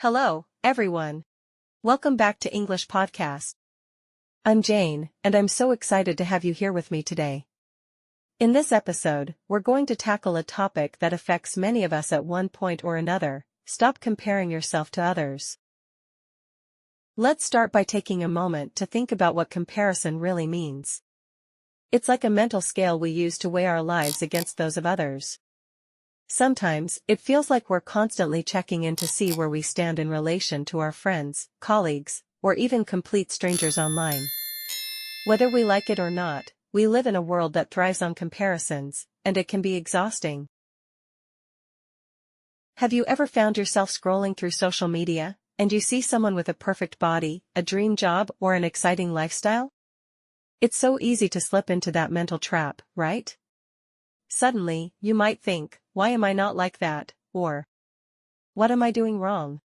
Hello, everyone. Welcome back to English Podcast. I'm Jane, and I'm so excited to have you here with me today. In this episode, we're going to tackle a topic that affects many of us at one point or another. Stop comparing yourself to others. Let's start by taking a moment to think about what comparison really means. It's like a mental scale we use to weigh our lives against those of others. Sometimes, it feels like we're constantly checking in to see where we stand in relation to our friends, colleagues, or even complete strangers online. Whether we like it or not, we live in a world that thrives on comparisons, and it can be exhausting. Have you ever found yourself scrolling through social media, and you see someone with a perfect body, a dream job, or an exciting lifestyle? It's so easy to slip into that mental trap, right? Suddenly, you might think, why am I not like that, or what am I doing wrong?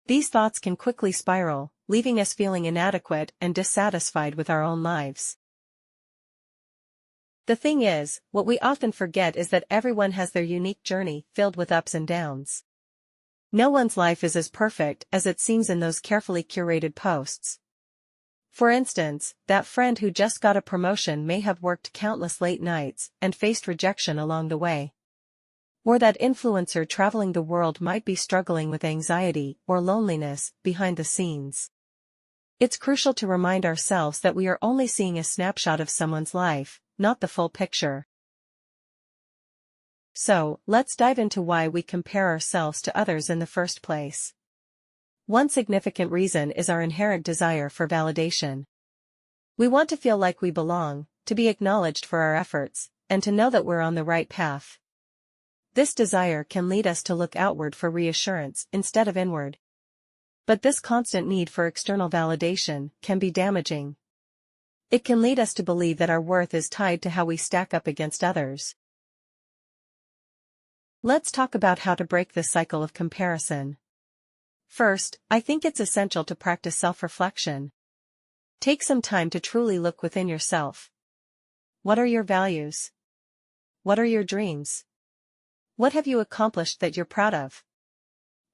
These thoughts can quickly spiral, leaving us feeling inadequate and dissatisfied with our own lives. The thing is, what we often forget is that everyone has their unique journey, filled with ups and downs. No one's life is as perfect as it seems in those carefully curated posts. For instance, that friend who just got a promotion may have worked countless late nights and faced rejection along the way. Or that influencer traveling the world might be struggling with anxiety or loneliness behind the scenes. It's crucial to remind ourselves that we are only seeing a snapshot of someone's life, not the full picture. So, let's dive into why we compare ourselves to others in the first place. One significant reason is our inherent desire for validation. We want to feel like we belong, to be acknowledged for our efforts, and to know that we're on the right path. This desire can lead us to look outward for reassurance instead of inward. But this constant need for external validation can be damaging. It can lead us to believe that our worth is tied to how we stack up against others. Let's talk about how to break this cycle of comparison. First, I think it's essential to practice self-reflection. Take some time to truly look within yourself. What are your values? What are your dreams? What have you accomplished that you're proud of?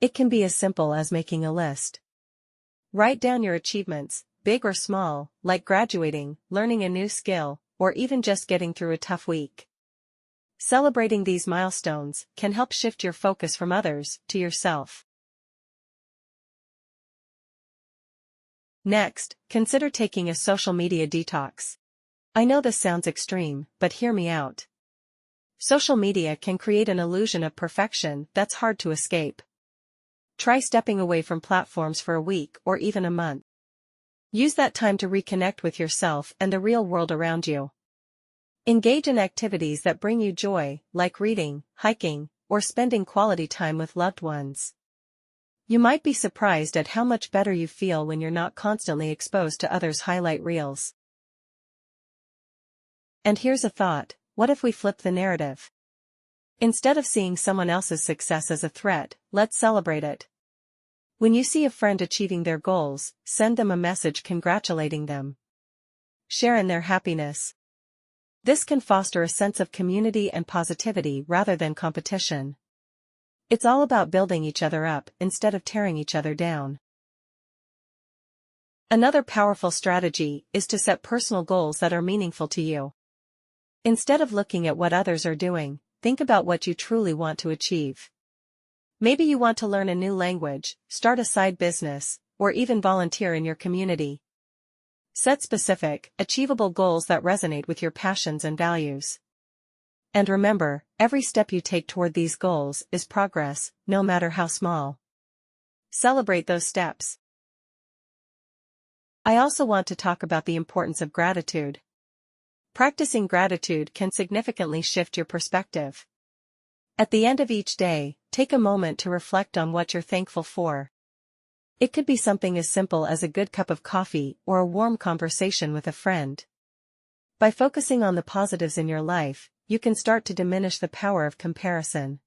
It can be as simple as making a list. Write down your achievements, big or small, like graduating, learning a new skill, or even just getting through a tough week. Celebrating these milestones can help shift your focus from others to yourself. Next, consider taking a social media detox. I know this sounds extreme, but hear me out. Social media can create an illusion of perfection that's hard to escape. Try stepping away from platforms for a week or even a month. Use that time to reconnect with yourself and the real world around you. Engage in activities that bring you joy, like reading, hiking, or spending quality time with loved ones. You might be surprised at how much better you feel when you're not constantly exposed to others' highlight reels. And here's a thought, what if we flip the narrative? Instead of seeing someone else's success as a threat, let's celebrate it. When you see a friend achieving their goals, send them a message congratulating them. Share in their happiness. This can foster a sense of community and positivity rather than competition. It's all about building each other up instead of tearing each other down. Another powerful strategy is to set personal goals that are meaningful to you. Instead of looking at what others are doing, think about what you truly want to achieve. Maybe you want to learn a new language, start a side business, or even volunteer in your community. Set specific, achievable goals that resonate with your passions and values. And remember, every step you take toward these goals is progress, no matter how small. Celebrate those steps. I also want to talk about the importance of gratitude. Practicing gratitude can significantly shift your perspective. At the end of each day, take a moment to reflect on what you're thankful for. It could be something as simple as a good cup of coffee or a warm conversation with a friend. By focusing on the positives in your life, you can start to diminish the power of comparison.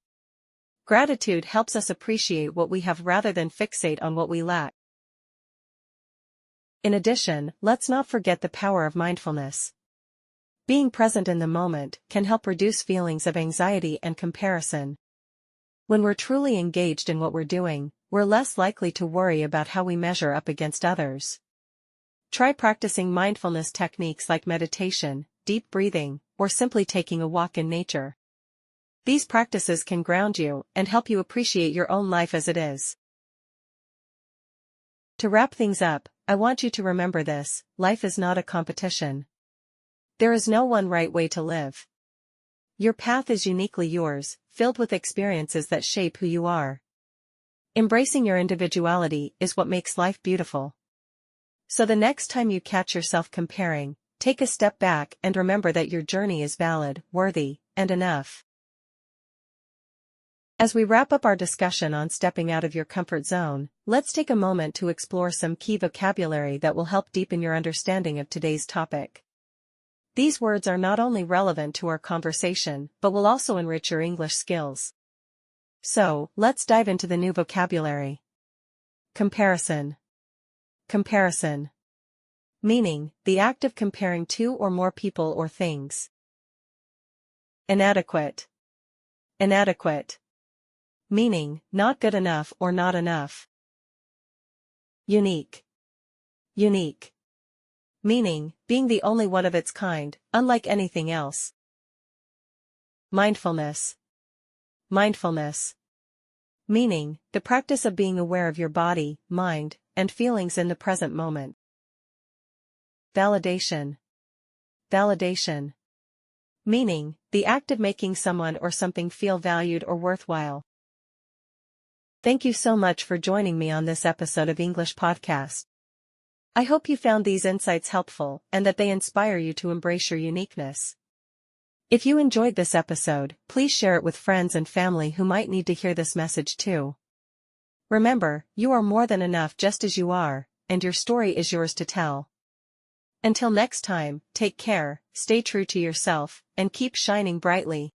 Gratitude helps us appreciate what we have rather than fixate on what we lack. In addition, let's not forget the power of mindfulness. Being present in the moment can help reduce feelings of anxiety and comparison. When we're truly engaged in what we're doing, we're less likely to worry about how we measure up against others. Try practicing mindfulness techniques like meditation, deep breathing, or simply taking a walk in nature. These practices can ground you and help you appreciate your own life as it is. To wrap things up, I want you to remember this: life is not a competition. There is no one right way to live. Your path is uniquely yours, filled with experiences that shape who you are. Embracing your individuality is what makes life beautiful. So the next time you catch yourself comparing, take a step back and remember that your journey is valid, worthy, and enough. As we wrap up our discussion on stepping out of your comfort zone, let's take a moment to explore some key vocabulary that will help deepen your understanding of today's topic. These words are not only relevant to our conversation, but will also enrich your English skills. So, let's dive into the new vocabulary. Comparison. Comparison. Meaning, the act of comparing two or more people or things. Inadequate. Inadequate. Meaning, not good enough or not enough. Unique. Unique. Meaning, being the only one of its kind, unlike anything else. Mindfulness. Mindfulness. Meaning, the practice of being aware of your body, mind, and feelings in the present moment. Validation. Validation. Meaning, the act of making someone or something feel valued or worthwhile. Thank you so much for joining me on this episode of English Podcast. I hope you found these insights helpful and that they inspire you to embrace your uniqueness. If you enjoyed this episode, please share it with friends and family who might need to hear this message too. Remember, you are more than enough just as you are, and your story is yours to tell. Until next time, take care, stay true to yourself, and keep shining brightly.